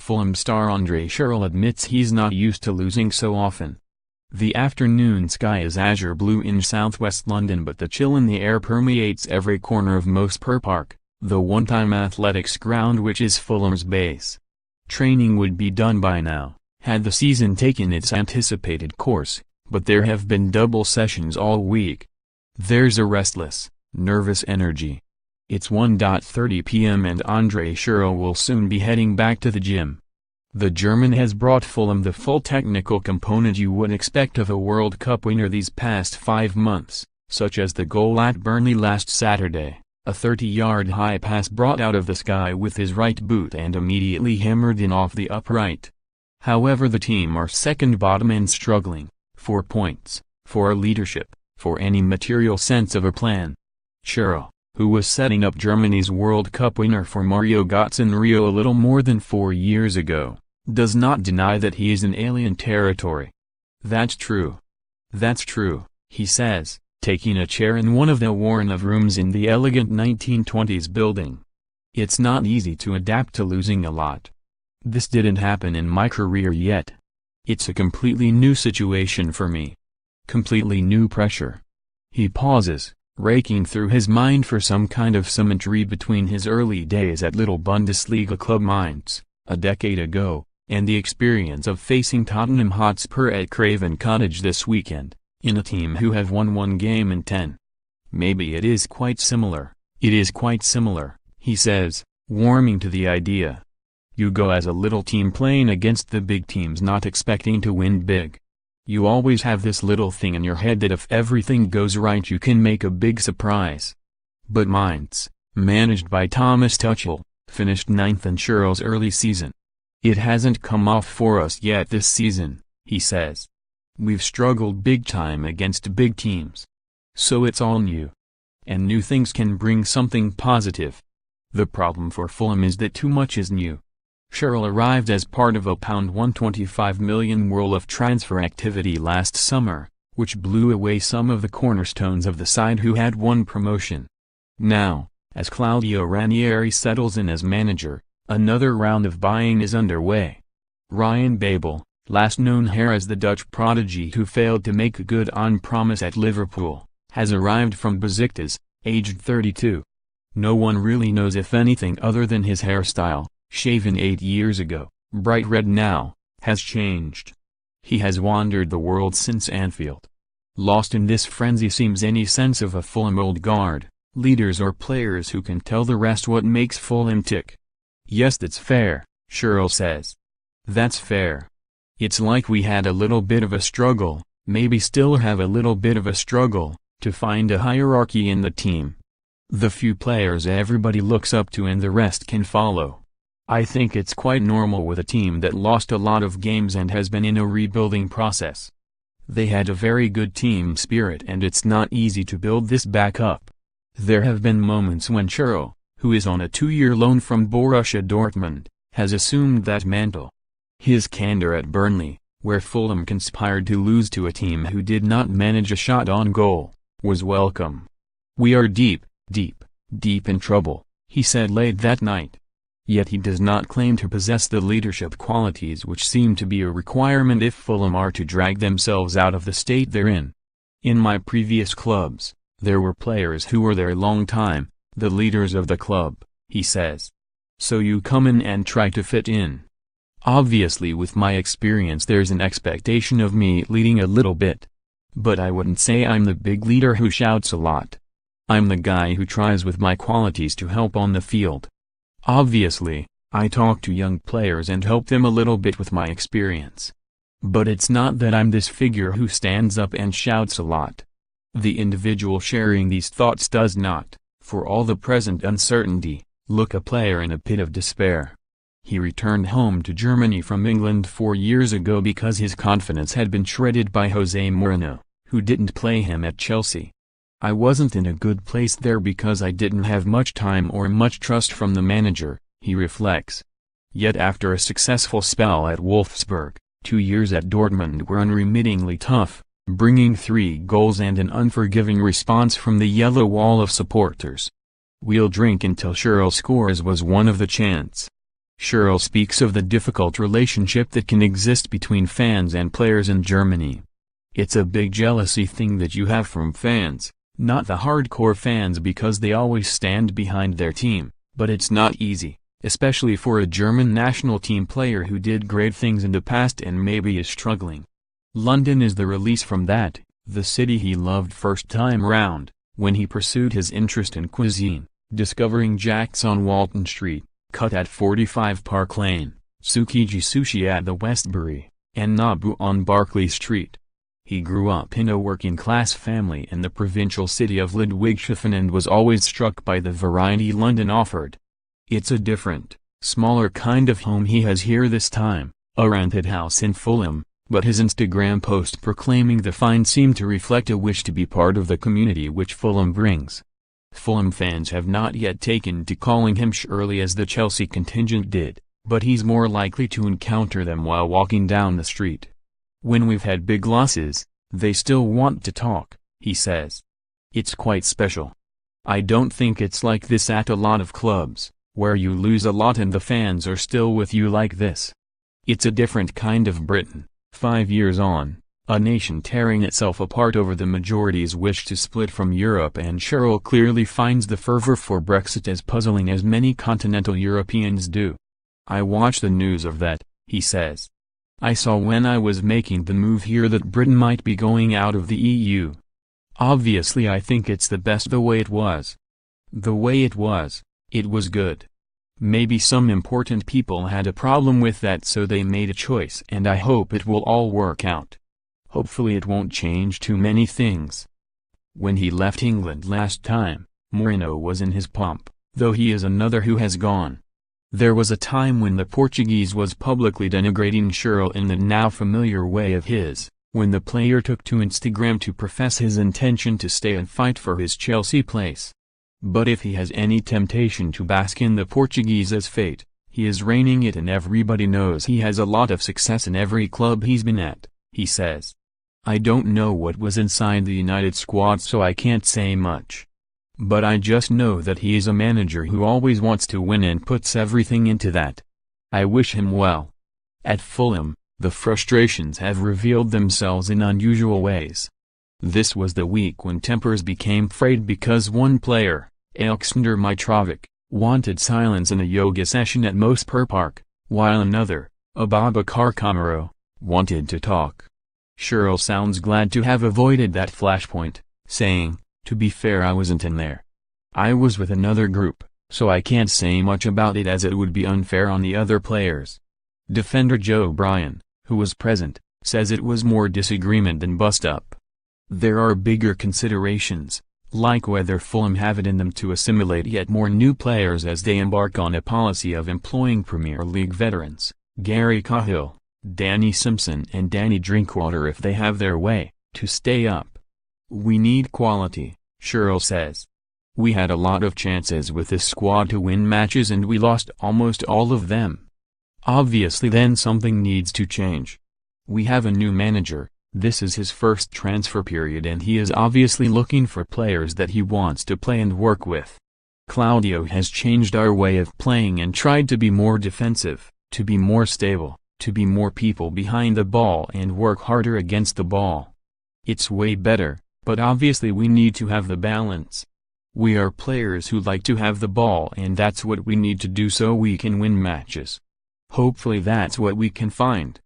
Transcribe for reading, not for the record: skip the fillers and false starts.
Fulham star Andre Schurrle admits he's not used to losing so often. The afternoon sky is azure blue in southwest London, but the chill in the air permeates every corner of Mospur Park, the one-time athletics ground which is Fulham's base. Training would be done by now, had the season taken its anticipated course, but there have been double sessions all week. There's a restless, nervous energy. It's 1:30 p.m. and Andre Schurrle will soon be heading back to the gym. The German has brought Fulham the full technical component you would expect of a World Cup winner these past 5 months, such as the goal at Burnley last Saturday, a 30-yard high pass brought out of the sky with his right boot and immediately hammered in off the upright. However, the team are second bottom and struggling, for points, for leadership, for any material sense of a plan. Schurrle, who was setting up Germany's World Cup winner for Mario Gotze in Rio a little more than 4 years ago, does not deny that he is in alien territory. That's true. That's true, he says, taking a chair in one of the worn-out rooms in the elegant 1920s building. It's not easy to adapt to losing a lot. This didn't happen in my career yet. It's a completely new situation for me. Completely new pressure. He pauses, raking through his mind for some kind of symmetry between his early days at little Bundesliga club Mainz, a decade ago, and the experience of facing Tottenham Hotspur at Craven Cottage this weekend, in a team who have won 1 game in 10. Maybe it is quite similar, he says, warming to the idea. You go as a little team playing against the big teams not expecting to win big. You always have this little thing in your head that if everything goes right you can make a big surprise. But Mainz, managed by Thomas Tuchel, finished 9th in Schurrle's early season. It hasn't come off for us yet this season, he says. We've struggled big time against big teams. So it's all new. And new things can bring something positive. The problem for Fulham is that too much is new. Schurrle arrived as part of a £125 million whirl of transfer activity last summer, which blew away some of the cornerstones of the side who had won promotion. Now, as Claudio Ranieri settles in as manager, another round of buying is underway. Ryan Babel, last known here as the Dutch prodigy who failed to make good on promise at Liverpool, has arrived from Besiktas, aged 32. No one really knows if anything other than his hairstyle, shaven 8 years ago, bright red now, has changed. He has wandered the world since Anfield. Lost in this frenzy seems any sense of a Fulham old guard, leaders or players who can tell the rest what makes Fulham tick. Yes, that's fair, Schurrle says. That's fair. It's like we had a little bit of a struggle, maybe still have a little bit of a struggle, to find a hierarchy in the team. The few players everybody looks up to and the rest can follow. I think it's quite normal with a team that lost a lot of games and has been in a rebuilding process. They had a very good team spirit and it's not easy to build this back up. There have been moments when Schurrle, who is on a 2-year loan from Borussia Dortmund, has assumed that mantle. His candor at Burnley, where Fulham conspired to lose to a team who did not manage a shot on goal, was welcome. We are deep in trouble, he said late that night. Yet he does not claim to possess the leadership qualities which seem to be a requirement if Fulham are to drag themselves out of the state they're in. In my previous clubs, there were players who were there a long time, the leaders of the club, he says. So you come in and try to fit in. Obviously with my experience there's an expectation of me leading a little bit. But I wouldn't say I'm the big leader who shouts a lot. I'm the guy who tries with my qualities to help on the field. Obviously, I talk to young players and help them a little bit with my experience. But it's not that I'm this figure who stands up and shouts a lot. The individual sharing these thoughts does not, for all the present uncertainty, look a player in a pit of despair. He returned home to Germany from England 4 years ago because his confidence had been shredded by Jose Mourinho, who didn't play him at Chelsea. I wasn't in a good place there because I didn't have much time or much trust from the manager, he reflects. Yet after a successful spell at Wolfsburg, 2 years at Dortmund were unremittingly tough, bringing 3 goals and an unforgiving response from the yellow wall of supporters. "We'll drink until Schurrle scores" was one of the chants. Schurrle speaks of the difficult relationship that can exist between fans and players in Germany. It's a big jealousy thing that you have from fans, not the hardcore fans because they always stand behind their team, but it's not easy, especially for a German national team player who did great things in the past and maybe is struggling. London is the release from that, the city he loved first time round, when he pursued his interest in cuisine, discovering Jack's on Walton Street, Cut at 45 Park Lane, Tsukiji Sushi at the Westbury, and Nabu on Barclay Street. He grew up in a working-class family in the provincial city of Ludwigshafen and was always struck by the variety London offered. It's a different, smaller kind of home he has here this time, a rented house in Fulham, but his Instagram post proclaiming the find seemed to reflect a wish to be part of the community which Fulham brings. Fulham fans have not yet taken to calling him Schurrle as the Chelsea contingent did, but he's more likely to encounter them while walking down the street. When we've had big losses, they still want to talk, he says. It's quite special. I don't think it's like this at a lot of clubs, where you lose a lot and the fans are still with you like this. It's a different kind of Britain, 5 years on, a nation tearing itself apart over the majority's wish to split from Europe, and Schurrle clearly finds the fervor for Brexit as puzzling as many continental Europeans do. I watch the news of that, he says. I saw when I was making the move here that Britain might be going out of the EU. Obviously I think it's the best the way it was. The way it was good. Maybe some important people had a problem with that so they made a choice, and I hope it will all work out. Hopefully it won't change too many things. When he left England last time, Mourinho was in his pomp, though he is another who has gone. There was a time when the Portuguese was publicly denigrating Schurrle in the now familiar way of his, when the player took to Instagram to profess his intention to stay and fight for his Chelsea place. But if he has any temptation to bask in the Portuguese's fate, he is reigning it, and everybody knows he has a lot of success in every club he's been at, he says. I don't know what was inside the United squad, so I can't say much. But I just know that he is a manager who always wants to win and puts everything into that. I wish him well. At Fulham, the frustrations have revealed themselves in unusual ways. This was the week when tempers became frayed because one player, Aleksandar Mitrovic, wanted silence in a yoga session at Mospur Park, while another, Abubakar Kamara, wanted to talk. Schurrle sounds glad to have avoided that flashpoint, saying, "To be fair, I wasn't in there. I was with another group, so I can't say much about it as it would be unfair on the other players." Defender Joe Bryan, who was present, says it was more disagreement than bust-up. There are bigger considerations, like whether Fulham have it in them to assimilate yet more new players as they embark on a policy of employing Premier League veterans, Gary Cahill, Danny Simpson and Danny Drinkwater if they have their way, to stay up. We need quality, Schurrle says. We had a lot of chances with this squad to win matches and we lost almost all of them. Obviously then something needs to change. We have a new manager, this is his first transfer period and he is obviously looking for players that he wants to play and work with. Claudio has changed our way of playing and tried to be more defensive, to be more stable, to be more people behind the ball and work harder against the ball. It's way better, but obviously we need to have the balance. We are players who like to have the ball and that's what we need to do so we can win matches. Hopefully that's what we can find.